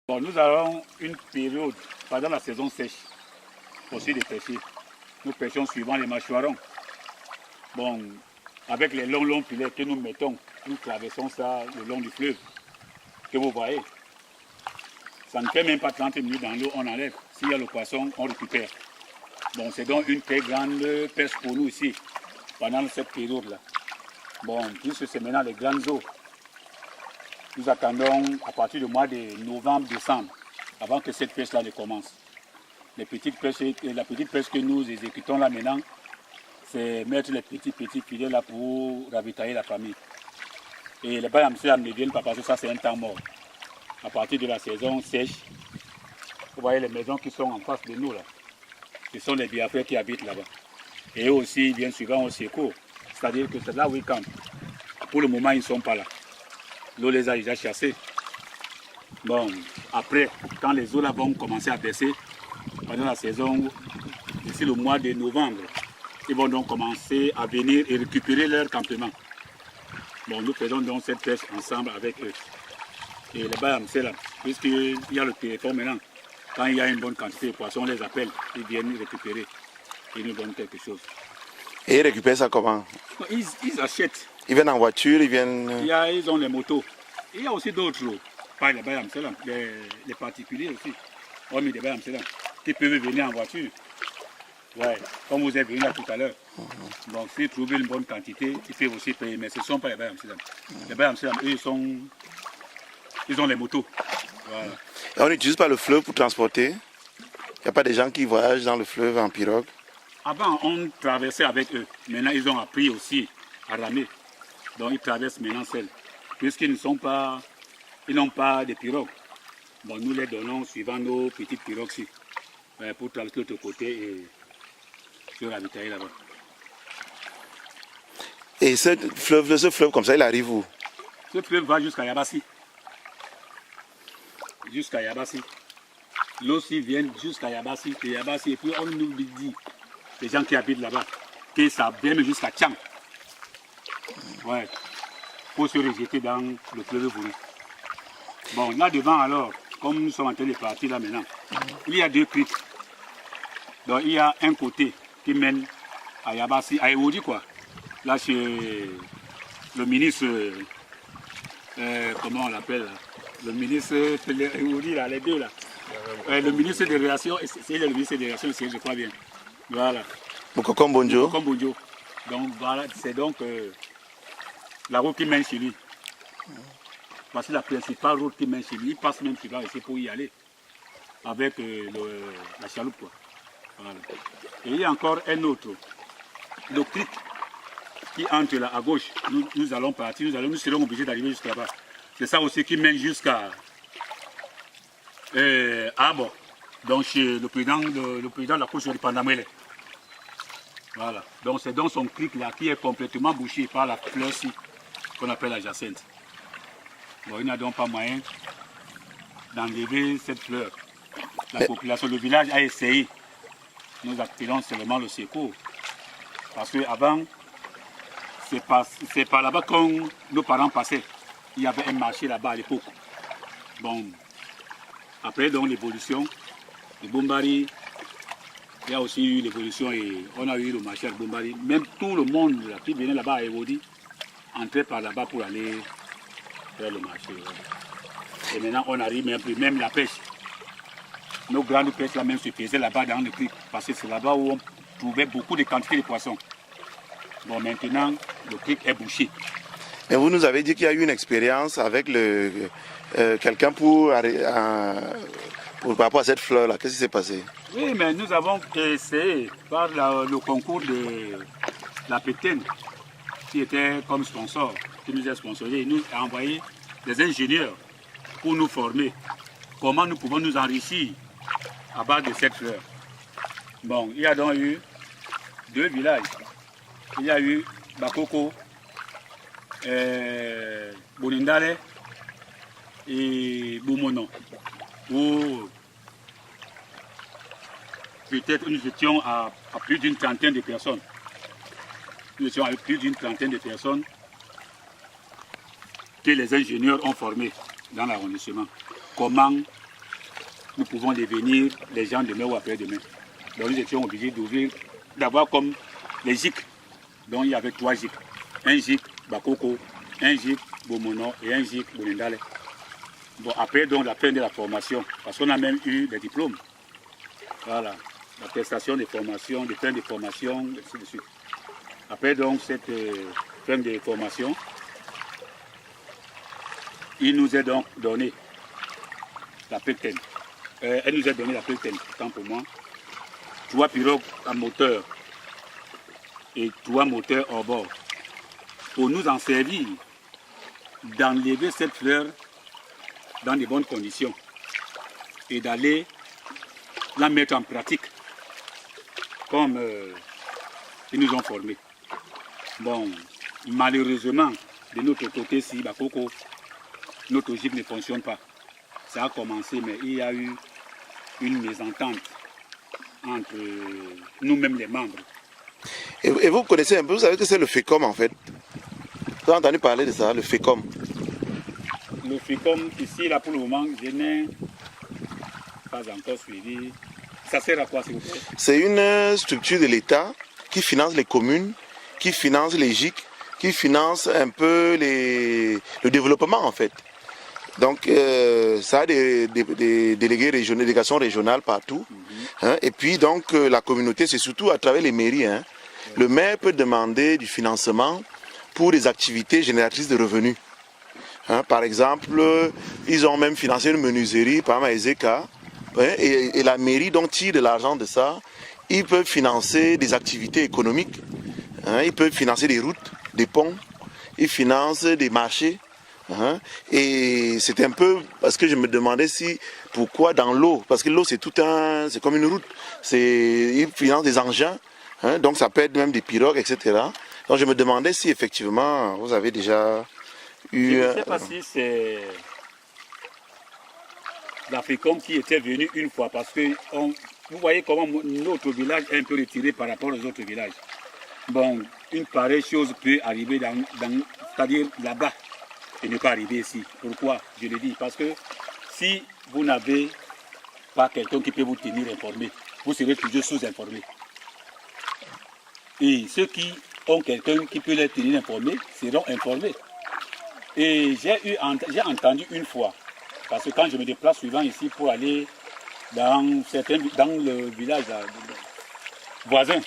Bon, nous avons une période pendant la saison sèche aussi de pêcher. Nous pêchons suivant les mâchoirons. Bon, avec les longs filets que nous mettons, nous traversons ça le long du fleuve que vous voyez. Ça ne fait même pas 30 minutes dans l'eau, on enlève. S'il y a le poisson, on récupère. Bon, c'est donc une très grande pêche pour nous ici, pendant cette période-là. Bon, puisque c'est maintenant les grandes eaux, nous attendons à partir du mois de novembre-décembre, avant que cette pêche-là ne commence. La petite pêche que nous exécutons là maintenant, c'est mettre les petits filets là pour ravitailler la famille. Et les bayamsels ne viennent pas parce que ça c'est un temps mort. À partir de la saison sèche, vous voyez les maisons qui sont en face de nous là. Ce sont les Biafrais qui habitent là-bas. Et eux aussi, bien souvent au secours. C'est-à-dire que c'est là où ils campent. Pour le moment, ils ne sont pas là. L'eau les a déjà chassés. Bon, après, quand les eaux là vont commencer à baisser, pendant la saison, d'ici le mois de novembre, ils vont donc commencer à venir et récupérer leur campement. Bon, nous faisons donc cette pêche ensemble avec eux. Et les bayamsels là, puisqu'il y a le téléphone maintenant, quand il y a une bonne quantité de poissons, on les appelle, ils viennent récupérer. Ils nous donnent quelque chose. Et ils récupèrent ça comment? Ils achètent. Ils viennent en voiture, ils viennent... Ils ont les motos. Il y a aussi d'autres, pas les bayamsels, les particuliers aussi, hormis les bayamsels, qui peuvent venir en voiture. Ouais, comme vous êtes venu là tout à l'heure. Donc s'ils trouvent une bonne quantité, ils peuvent aussi payer, mais ce ne sont pas les bayamsels. Les bayamsels, eux, ils ont les motos. Voilà. Et on n'utilise pas le fleuve pour transporter? Il n'y a pas des gens qui voyagent dans le fleuve en pirogue? Avant, on traversait avec eux. Maintenant, ils ont appris aussi à ramer. Donc, ils traversent maintenant seuls. Puisqu'ils n'ont pas de pirogue. Bon, nous les donnons suivant nos petites pirogues pour traverser de l'autre côté et se ravitailler là-bas. Et ce fleuve comme ça, il arrive où? Ce fleuve va jusqu'à Yabassi. Jusqu'à Yabassi. L'eau aussi vient jusqu'à Yabassi. Et puis on nous dit, les gens qui habitent là-bas, que ça vient jusqu'à Tchang. Ouais. Pour se rejeter dans le fleuve Bourou. Bon, là devant alors, comme nous sommes en train de partir là maintenant, il y a deux criques. Donc il y a un côté qui mène à Yabassi, à Ewoudi quoi. Là chez le ministre, comment on l'appelle là? Le ministre de Ewoudi là, les deux là. Le ministre des Relations, c'est le ministre des Relations, je crois bien. Voilà. Mokoko Mbonjo. Donc voilà, c'est donc la route qui mène chez lui. Parce que la principale route qui mène chez lui, il passe même sur là ici pour y aller. Avec la chaloupe quoi. Voilà. Et il y a encore un autre, le cric qui entre là à gauche. Nous allons partir, nous serons obligés d'arriver jusqu'à là-bas. C'est ça aussi qui mène jusqu'à Abo, donc chez le président de la Cour de Pandamele. Voilà. Donc c'est dans son cric là qui est complètement bouché par la fleur-ci qu'on appelle la jacinthe. Bon, il n'y a donc pas moyen d'enlever cette fleur. La population, le village a essayé. Nous appelons seulement le secours. Parce qu'avant, c'est par là-bas que nos parents passaient. Il y avait un marché là-bas à l'époque. Bon, après donc l'évolution, le Bombari, il y a aussi eu l'évolution et on a eu le marché à Bombari. Même tout le monde là, qui venait là-bas à Ewoudi entrait par là-bas pour aller faire le marché. Et maintenant on arrive même la pêche. Nos grandes pêches là même se faisaient là-bas dans le cric parce que c'est là-bas où on trouvait beaucoup de quantités de poissons. Bon, maintenant le cric est bouché. Mais vous nous avez dit qu'il y a eu une expérience avec quelqu'un par rapport à cette fleur-là. Qu'est-ce qui s'est passé? Oui, mais nous avons essayé par le concours de la Pétaine, qui était comme sponsor, qui nous a sponsorisé. Il nous a envoyé des ingénieurs pour nous former. Comment nous pouvons nous enrichir à base de cette fleur. Bon, il y a donc eu deux villages. Il y a eu Bakoko, Bonindale et Boumono, où peut-être nous étions à plus d'une trentaine de personnes. Nous étions à plus d'une trentaine de personnes que les ingénieurs ont formés dans l'arrondissement. Comment nous pouvons devenir les gens demain ou après-demain. Donc nous étions obligés d'ouvrir, d'avoir comme les GIC. Donc il y avait 3 GIC. Un GIC Bakoko, un GIC Bomono et un GIC Bonendale. Bon, après donc la fin de la formation, parce qu'on a même eu des diplômes. Voilà, l'attestation de formation, de fin de formation, et ainsi de suite. Après donc cette fin de formation, il nous est donc donné la PECTEN. Elle nous a donné la PECTEN, tant pour moi. 3 pirogues à moteur et 3 moteurs hors bord. Pour nous en servir, d'enlever cette fleur dans de bonnes conditions et d'aller la mettre en pratique comme ils nous ont formés. Bon, malheureusement, de notre côté, si Bakoko, notre GIC ne fonctionne pas. Ça a commencé, mais il y a eu une mésentente entre nous-mêmes les membres. Et vous connaissez un peu, vous savez que c'est le FECOM en fait. Vous avez entendu parler de ça, le FECOM? Le FECOM, ici, là, pour le moment, je n'ai pas encore suivi. Ça sert à quoi, s'il vous plaît? C'est une structure de l'État qui finance les communes, qui finance les GIC, qui finance un peu le développement en fait. Donc, ça a des délégués régionaux, des délégations régionales partout. Hein, et puis, donc, la communauté, c'est surtout à travers les mairies. Hein. Le maire peut demander du financement pour des activités génératrices de revenus. Hein, par exemple, ils ont même financé une menuiserie, par exemple à Ezeka. Hein, et la mairie, donc, tire de l'argent de ça. Ils peuvent financer des activités économiques. Hein, ils peuvent financer des routes, des ponts. Ils financent des marchés. Et c'est un peu parce que je me demandais si pourquoi dans l'eau, parce que l'eau c'est c'est comme une route, ils financent des engins, hein, donc ça peut être même des pirogues, etc. Donc je me demandais si effectivement vous avez déjà eu. Je ne sais pas si c'est l'Africom qui était venu une fois, parce que vous voyez comment notre village est un peu retiré par rapport aux autres villages. Bon, une pareille chose peut arriver c'est-à-dire là-bas. Et ne pas arriver ici. Pourquoi? Je le dis parce que si vous n'avez pas quelqu'un qui peut vous tenir informé, vous serez toujours sous-informé. Et ceux qui ont quelqu'un qui peut les tenir informés seront informés. Et j'ai entendu une fois, parce que quand je me déplace souvent ici pour aller dans le village voisin,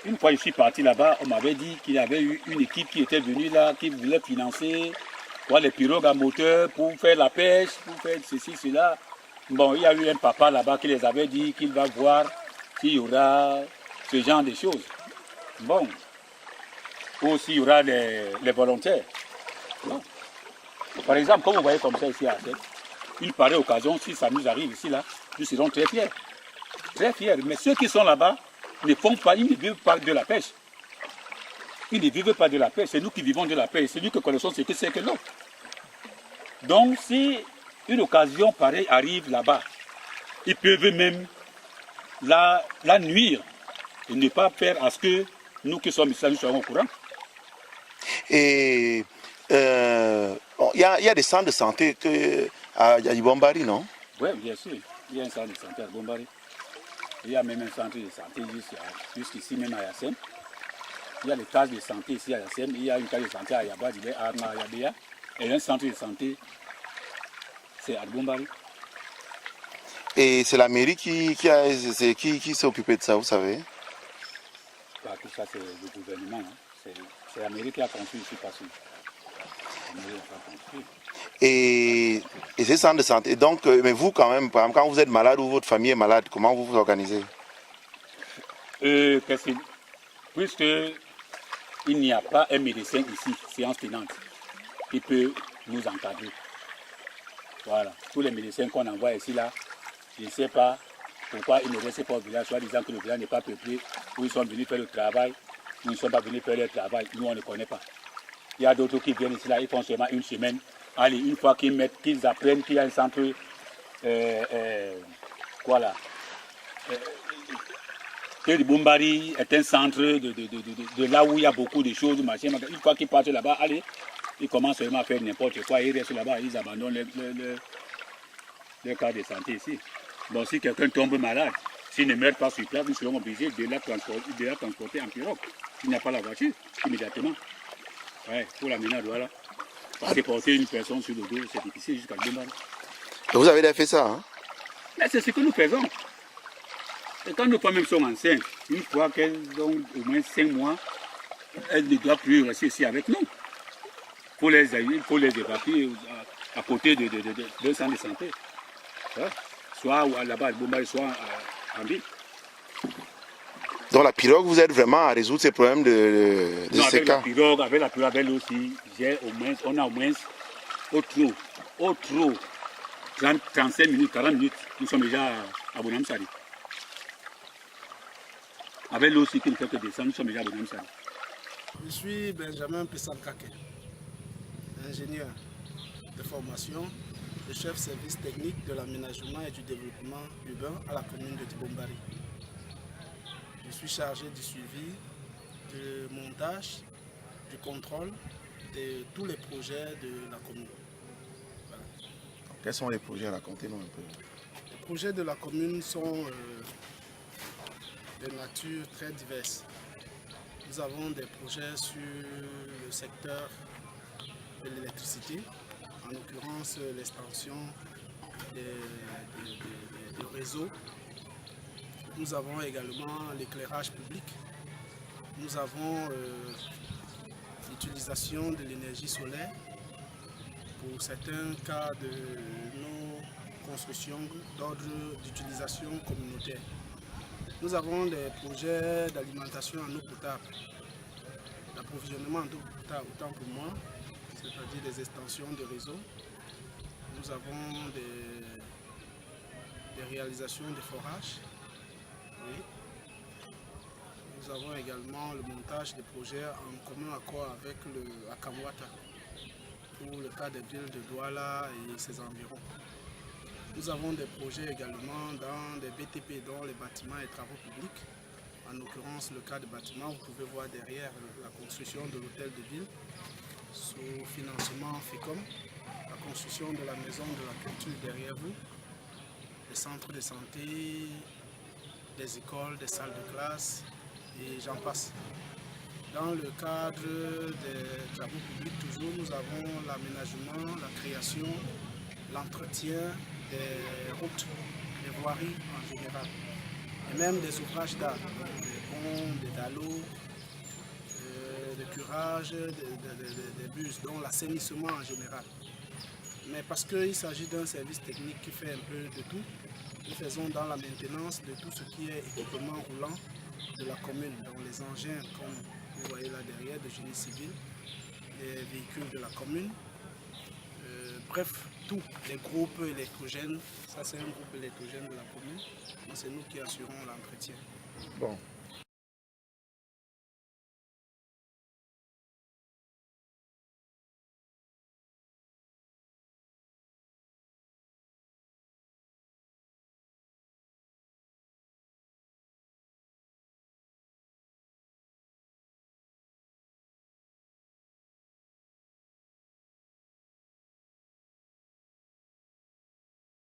une fois je suis parti là-bas, on m'avait dit qu'il y avait eu une équipe qui était venue là, qui voulait financer les pirogues à moteur pour faire la pêche, pour faire ceci, cela. Bon, il y a eu un papa là-bas qui les avait dit qu'il va voir s'il y aura ce genre de choses. Bon, ou s'il y aura les volontaires. Bon. Par exemple, comme vous voyez comme ça ici à Assec, une pareille occasion, si ça nous arrive ici, là, nous serons très fiers. Très fiers. Mais ceux qui sont là-bas, ne font pas, ils ne vivent pas de la pêche. Ils ne vivent pas de la pêche, c'est nous qui vivons de la pêche, c'est nous qui connaissons ce que c'est que l'eau. Donc si une occasion pareille arrive là-bas, ils peuvent même la nuire et ne pas faire à ce que nous qui sommes ici, nous soyons au courant. Et il y a des centres de santé à Ibombari, non? Oui, bien sûr, il y a un centre de santé à Ibombari. Il y a même un centre de santé jusqu'ici, même à Yassem. Il y a des cases de santé ici à Yassem. Il y a une case de santé à Yabadibé, à Yabéa. Et un centre de santé, c'est à Bombari. Et c'est la mairie qui s'est occupée de ça, vous savez? Bah, tout ça, c'est le gouvernement. Hein. C'est la mairie qui a construit ici, pas sûr. La mairie a construit. Et ces centres de santé, donc, mais vous quand même, par exemple, quand vous êtes malade ou votre famille est malade, comment vous vous organisez? Puisque il n'y a pas un médecin ici, séance tenante, qui peut nous encadrer. Voilà, tous les médecins qu'on envoie ici, là, je ne sais pas pourquoi ils ne restent pas au village, soit disant que le village n'est pas peuplé, ou ils sont venus faire le travail, ou ils ne sont pas venus faire le travail, nous on ne connaît pas. Il y a d'autres qui viennent ici, là, ils font seulement une semaine. Allez, une fois qu'ils apprennent qu'il y a un centre, que le Bombari est un centre de là où il y a beaucoup de choses, machin. Une fois qu'ils partent là-bas, allez, ils commencent seulement à faire n'importe quoi, ils restent là-bas, ils abandonnent le cas de santé ici. Bon, si quelqu'un tombe malade, s'il ne meurt pas sur place, nous serons obligés de la transporter en pirogue. S'il n'y a pas la voiture, immédiatement. Ouais, pour l'amener à Douala. Parce que porter une personne sur le dos, c'est difficile jusqu'à Bombari. Vous avez déjà fait ça, hein? Mais c'est ce que nous faisons. Et quand nos femmes sont enceintes, une fois qu'elles ont au moins 5 mois, elles ne doivent plus rester ici avec nous. Il faut les évacuer à côté d'un centre de santé. Ouais. Soit là-bas à Bombay, soit en ville. Dans la pirogue, vous êtes vraiment à résoudre ces problèmes de non, ces cas? Avec la pirogue, avec aussi, on a au moins, au trop, 35 minutes, 40 minutes, nous sommes déjà à Bonamsari. Avec l'eau aussi qui ne fait que descendre, nous sommes déjà à Bonamsari. Je suis Benjamin Pessalkake, ingénieur de formation, le chef service technique de l'aménagement et du développement urbain à la commune de Tibombari. Je suis chargé du suivi, du montage, du contrôle de tous les projets de la commune. Voilà. Quels sont les projets? Racontez-nous un peu. Les projets de la commune sont de nature très diverse. Nous avons des projets sur le secteur de l'électricité, en l'occurrence l'extension des réseaux. Nous avons également l'éclairage public. Nous avons l'utilisation de l'énergie solaire pour certains cas de nos constructions d'ordre d'utilisation communautaire. Nous avons des projets d'alimentation en eau potable, d'approvisionnement en eau potable, autant pour moi, c'est-à-dire des extensions de réseau. Nous avons des réalisations de forages. Oui. Nous avons également le montage des projets en commun accord avec le Akamwata pour le cas des villes de Douala et ses environs. Nous avons des projets également dans des BTP, dans les bâtiments et travaux publics. En l'occurrence, le cas de bâtiment, vous pouvez voir derrière la construction de l'hôtel de ville sous financement FECOM, la construction de la maison de la culture derrière vous, des centres de santé, des écoles, des salles de classe et j'en passe. Dans le cadre des travaux publics, toujours, nous avons l'aménagement, la création, l'entretien des routes, des voiries en général, et même des ouvrages d'art, des ponts, des dallots, des curages, des bus, dont l'assainissement en général. Mais parce qu'il s'agit d'un service technique qui fait un peu de tout, nous faisons dans la maintenance de tout ce qui est équipement roulant de la commune, dont les engins, comme vous voyez là derrière, de génie civil, les véhicules de la commune, bref, tout, les groupes électrogènes, ça c'est un groupe électrogène de la commune, c'est nous qui assurons l'entretien. Bon,